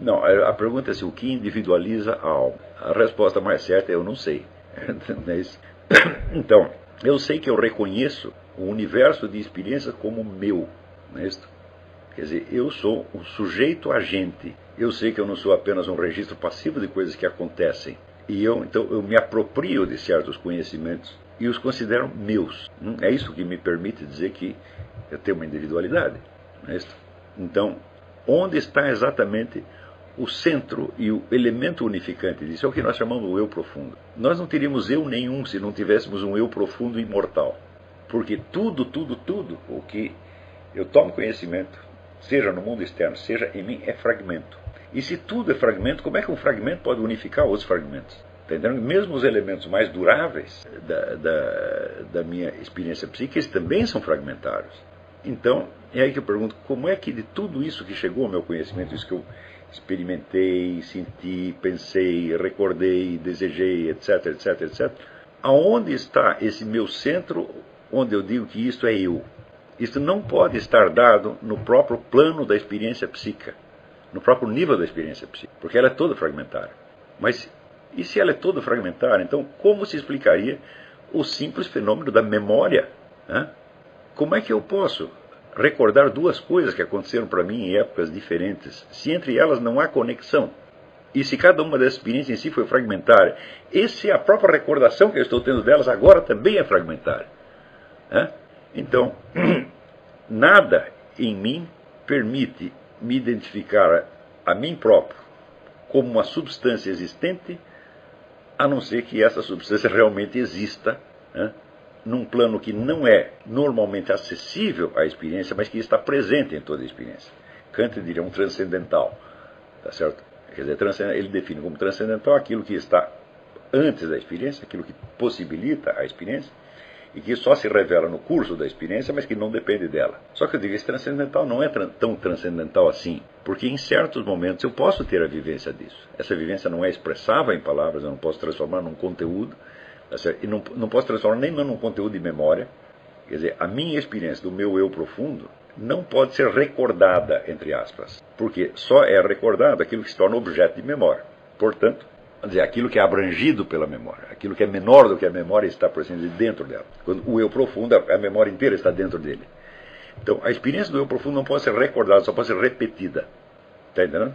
Não, a pergunta é se o que individualiza a alma. A resposta mais certa é eu não sei. Então, eu sei que eu reconheço o universo de experiências como meu. Não é isso? Quer dizer, eu sou o sujeito agente. Eu sei que eu não sou apenas um registro passivo de coisas que acontecem. Então eu me aproprio de certos conhecimentos e os considero meus. É isso que me permite dizer que eu tenho uma individualidade. Não é isso? Então, onde está exatamente o centro e o elemento unificante disso? É o que nós chamamos de eu profundo. Nós não teríamos eu nenhum se não tivéssemos um eu profundo e imortal. Porque tudo o que eu tomo conhecimento, seja no mundo externo, seja em mim, é fragmento. E se tudo é fragmento, como é que um fragmento pode unificar outros fragmentos? Tá entendendo? Mesmo os elementos mais duráveis da minha experiência psíquica, eles também são fragmentários. Então, é aí que eu pergunto, como é que de tudo isso que chegou ao meu conhecimento, isso que eu experimentei, senti, pensei, recordei, desejei, etc, etc, etc, aonde está esse meu centro, onde eu digo que isto é eu? Isto não pode estar dado no próprio plano da experiência psíquica, no próprio nível da experiência psíquica, porque ela é toda fragmentária. Mas, e se ela é toda fragmentária, então como se explicaria o simples fenômeno da memória? Né? Como é que eu posso recordar duas coisas que aconteceram para mim em épocas diferentes, se entre elas não há conexão? E se cada uma dessas experiências em si foi fragmentária, e se a própria recordação que eu estou tendo delas agora também é fragmentária? Né? Então, nada em mim permite me identificar a mim próprio como uma substância existente, a não ser que essa substância realmente exista, né, num plano que não é normalmente acessível à experiência, mas que está presente em toda a experiência. Kant diria um transcendental, tá certo? Quer dizer, ele define como transcendental aquilo que está antes da experiência, aquilo que possibilita a experiência, e que só se revela no curso da experiência, mas que não depende dela. Só que eu digo, esse transcendental não é tão transcendental assim, porque em certos momentos eu posso ter a vivência disso. Essa vivência não é expressável em palavras, eu não posso transformar num conteúdo, e não posso transformar nem num conteúdo de memória. Quer dizer, a minha experiência do meu eu profundo não pode ser recordada, entre aspas, porque só é recordado aquilo que se torna objeto de memória. Portanto, quer dizer, aquilo que é abrangido pela memória, aquilo que é menor do que a memória está, por assim dizer, dentro dela. Quando o eu profundo, a memória inteira está dentro dele. Então, a experiência do eu profundo não pode ser recordada, só pode ser repetida. Está entendendo?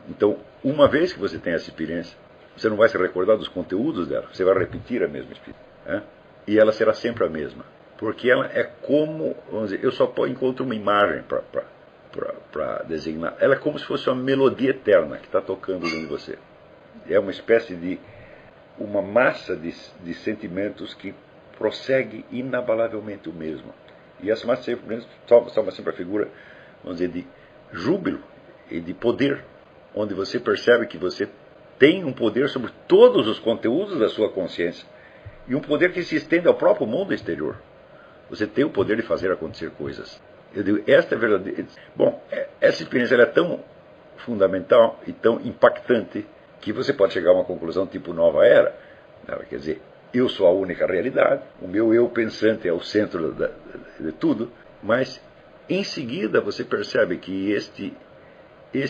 Então, uma vez que você tem essa experiência, você não vai se recordar dos conteúdos dela, você vai repetir a mesma experiência. Né? E ela será sempre a mesma. Porque ela é como, vamos dizer, eu só encontro uma imagem para designar. Ela é como se fosse uma melodia eterna que está tocando dentro de você. É uma espécie de uma massa de sentimentos que prossegue inabalavelmente o mesmo. E essa massa de sentimentos toma sempre a figura, vamos dizer, de júbilo e de poder, onde você percebe que você tem um poder sobre todos os conteúdos da sua consciência e um poder que se estende ao próprio mundo exterior. Você tem o poder de fazer acontecer coisas. Eu digo, esta é verdadeira. Bom, essa experiência ela é tão fundamental e tão impactante que você pode chegar a uma conclusão tipo nova era. Quer dizer, eu sou a única realidade, o meu eu pensante é o centro de tudo, mas em seguida você percebe que este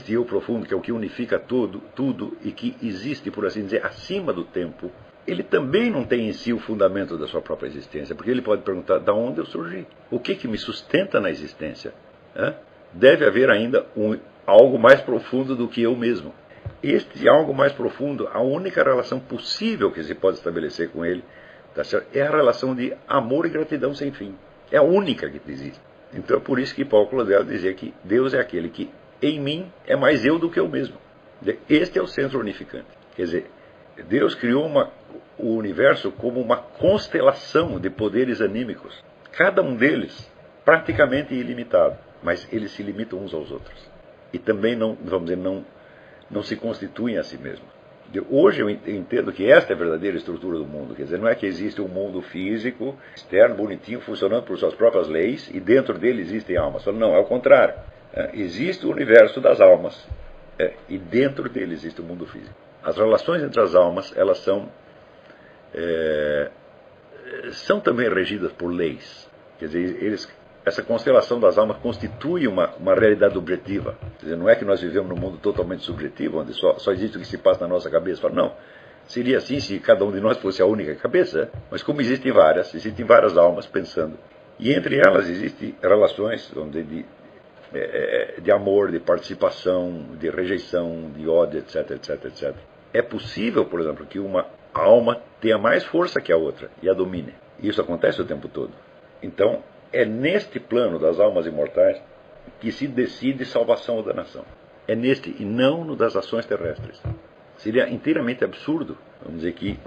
eu profundo, que é o que unifica tudo e que existe, por assim dizer, acima do tempo, ele também não tem em si o fundamento da sua própria existência, porque ele pode perguntar, de onde eu surgi? O que me sustenta na existência? Deve haver ainda algo mais profundo do que eu mesmo. Este algo mais profundo, a única relação possível que se pode estabelecer com ele, tá certo? É a relação de amor e gratidão sem fim. É a única que existe. Então é por isso que Paulo Claudel dizia que Deus é aquele que em mim é mais eu do que eu mesmo. Este é o centro unificante. Quer dizer, Deus criou o universo como uma constelação de poderes anímicos. Cada um deles praticamente ilimitado, mas eles se limitam uns aos outros. E também não, vamos dizer, não se constituem a si mesmos. Hoje eu entendo que esta é a verdadeira estrutura do mundo. Quer dizer, não é que existe um mundo físico, externo, bonitinho, funcionando por suas próprias leis, e dentro dele existem almas. Não, é o contrário. Existe o universo das almas, e dentro dele existe o mundo físico. As relações entre as almas, elas são também regidas por leis. Quer dizer, essa constelação das almas constitui uma realidade objetiva. Quer dizer, não é que nós vivemos num mundo totalmente subjetivo, onde só existe o que se passa na nossa cabeça. Não, seria assim se cada um de nós fosse a única cabeça. Mas como existem várias almas pensando. E entre elas existem relações de amor, de participação, de rejeição, de ódio, etc, etc, etc. É possível, por exemplo, que uma alma tenha mais força que a outra e a domine. E isso acontece o tempo todo. Então, é neste plano das almas imortais que se decide salvação ou danação. É neste e não no das ações terrestres. Seria inteiramente absurdo, vamos dizer, que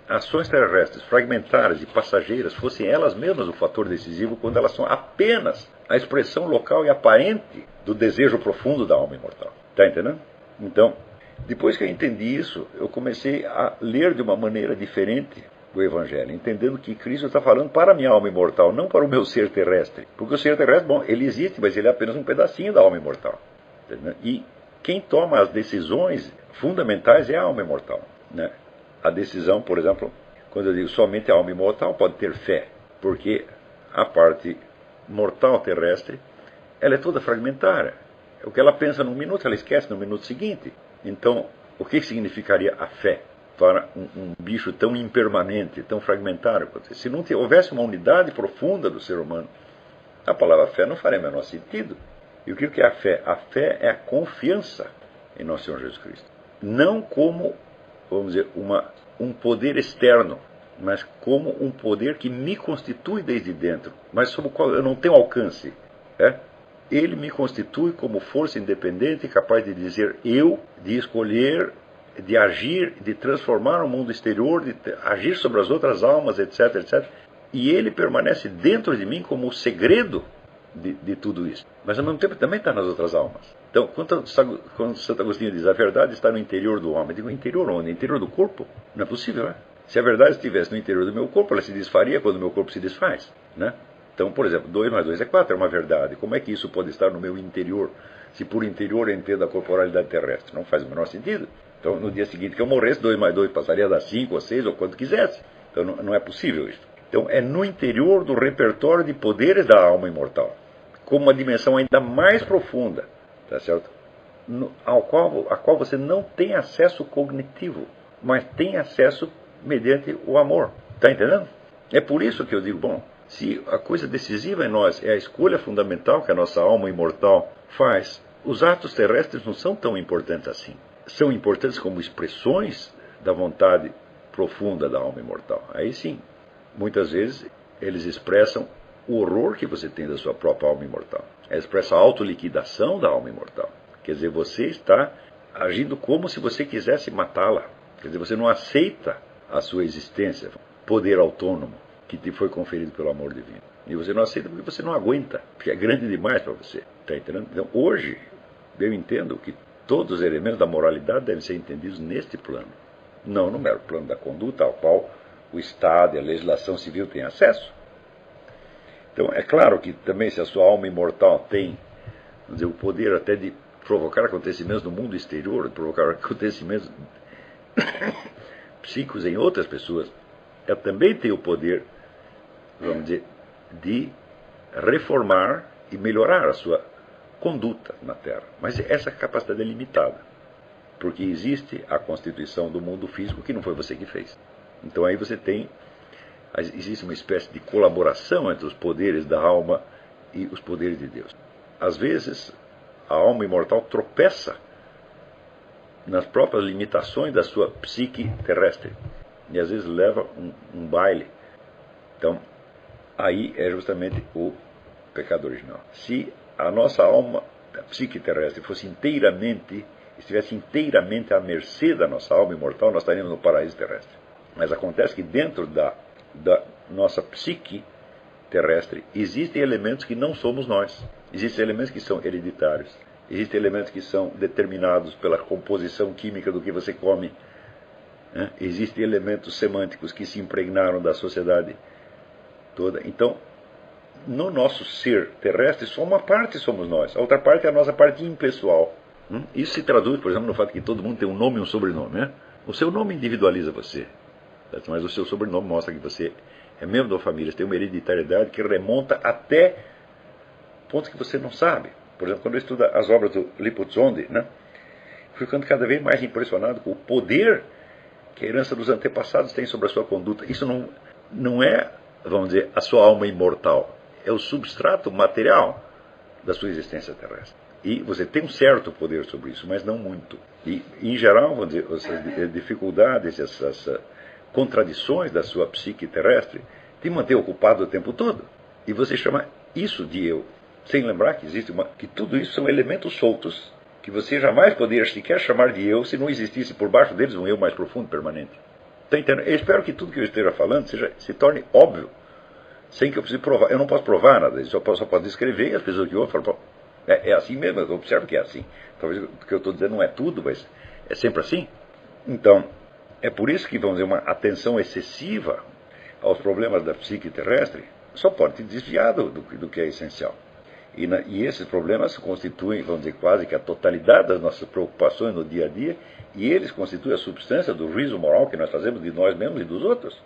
ações terrestres fragmentadas e passageiras fossem elas mesmas o fator decisivo quando elas são apenas a expressão local e aparente do desejo profundo da alma imortal. Está entendendo? Então, depois que eu entendi isso, eu comecei a ler de uma maneira diferente o Evangelho, entendendo que Cristo está falando para a minha alma imortal, não para o meu ser terrestre. Porque o ser terrestre, bom, ele existe, mas ele é apenas um pedacinho da alma imortal. Entendeu? E quem toma as decisões fundamentais é a alma imortal. Né? A decisão, por exemplo, quando eu digo somente a alma imortal pode ter fé, porque a parte mortal terrestre, ela é toda fragmentária. O que ela pensa num minuto, ela esquece no minuto seguinte. Então, o que significaria a fé para um bicho tão impermanente, tão fragmentário? Se não houvesse uma unidade profunda do ser humano, a palavra fé não faria o menor sentido. E o que é a fé? A fé é a confiança em nosso Senhor Jesus Cristo. Não como, vamos dizer, um poder externo, mas como um poder que me constitui desde dentro, mas sobre o qual eu não tenho alcance. Ele me constitui como força independente, capaz de dizer eu, de escolher, de agir, de transformar o mundo exterior, de agir sobre as outras almas, etc, etc. E ele permanece dentro de mim como o segredo de tudo isso. Mas ao mesmo tempo também está nas outras almas. Então, quando Santo Agostinho diz a verdade está no interior do homem, eu digo, interior onde? Interior do corpo? Não é possível, né? Se a verdade estivesse no interior do meu corpo, ela se desfaria quando o meu corpo se desfaz, né? Então, por exemplo, 2 mais 2 é 4, é uma verdade. Como é que isso pode estar no meu interior, se por interior eu entendo a corporalidade terrestre? Não faz o menor sentido. Então, no dia seguinte que eu morresse, 2 mais 2 passaria a dar 5 ou 6 ou quanto quisesse. Então, não é possível isso. Então, é no interior do repertório de poderes da alma imortal, como uma dimensão ainda mais profunda, tá certo? A qual você não tem acesso cognitivo, mas tem acesso mediante o amor. Está entendendo? É por isso que eu digo, bom, se a coisa decisiva em nós é a escolha fundamental que a nossa alma imortal faz, os atos terrestres não são tão importantes assim. São importantes como expressões da vontade profunda da alma imortal. Aí sim, muitas vezes eles expressam o horror que você tem da sua própria alma imortal. Expressa a autoliquidação da alma imortal. Quer dizer, você está agindo como se você quisesse matá-la. Quer dizer, você não aceita a sua existência, poder autônomo que te foi conferido pelo amor divino. E você não aceita porque você não aguenta, porque é grande demais para você. Está entendendo? Então, hoje, eu entendo que todos os elementos da moralidade devem ser entendidos neste plano. Não no mero plano da conduta, ao qual o Estado e a legislação civil têm acesso. Então, é claro que também se a sua alma imortal tem, vamos dizer, o poder até de provocar acontecimentos no mundo exterior, de provocar acontecimentos psíquicos em outras pessoas, ela também tem o poder, vamos dizer, de reformar e melhorar a sua conduta na Terra. Mas essa capacidade é limitada, porque existe a constituição do mundo físico que não foi você que fez. Então aí você tem, existe uma espécie de colaboração entre os poderes da alma e os poderes de Deus. Às vezes, a alma imortal tropeça nas próprias limitações da sua psique terrestre. E às vezes leva um baile. Então, aí é justamente o pecado original. Se a nossa alma, a psique terrestre, estivesse inteiramente à mercê da nossa alma imortal, nós estaríamos no paraíso terrestre. Mas acontece que dentro da nossa psique terrestre existem elementos que não somos nós. Existem elementos que são hereditários. Existem elementos que são determinados pela composição química do que você come né? Existem elementos semânticos que se impregnaram da sociedade toda. Então, no nosso ser terrestre, só uma parte somos nós. A outra parte é a nossa parte impessoal. Isso se traduz, por exemplo, no fato que todo mundo tem um nome e um sobrenome. Né? O seu nome individualiza você, mas o seu sobrenome mostra que você é membro da família. Você tem uma hereditariedade que remonta até pontos que você não sabe. Por exemplo, quando eu estudo as obras do Lipuzzondi, né, fui ficando cada vez mais impressionado com o poder que a herança dos antepassados tem sobre a sua conduta. Isso não é, vamos dizer, a sua alma imortal. É o substrato material da sua existência terrestre. E você tem um certo poder sobre isso, mas não muito. E, em geral, vamos dizer, essas dificuldades, essas contradições da sua psique terrestre te mantém ocupado o tempo todo. E você chama isso de eu, sem lembrar que que tudo isso são elementos soltos, que você jamais poderia sequer chamar de eu se não existisse por baixo deles um eu mais profundo, permanente. Tá entendendo? Eu espero que tudo que eu esteja falando se torne óbvio, sem que eu precise provar. Eu não posso provar nada, eu só posso descrever, e as pessoas que ouvem falam, é assim mesmo, eu observo que é assim. Talvez o que eu estou dizendo não é tudo, mas é sempre assim. Então, é por isso que, vamos dizer, uma atenção excessiva aos problemas da psique terrestre só pode te desviar do que é essencial. E esses problemas constituem, vamos dizer, quase que a totalidade das nossas preocupações no dia a dia, e eles constituem a substância do juízo moral que nós fazemos de nós mesmos e dos outros.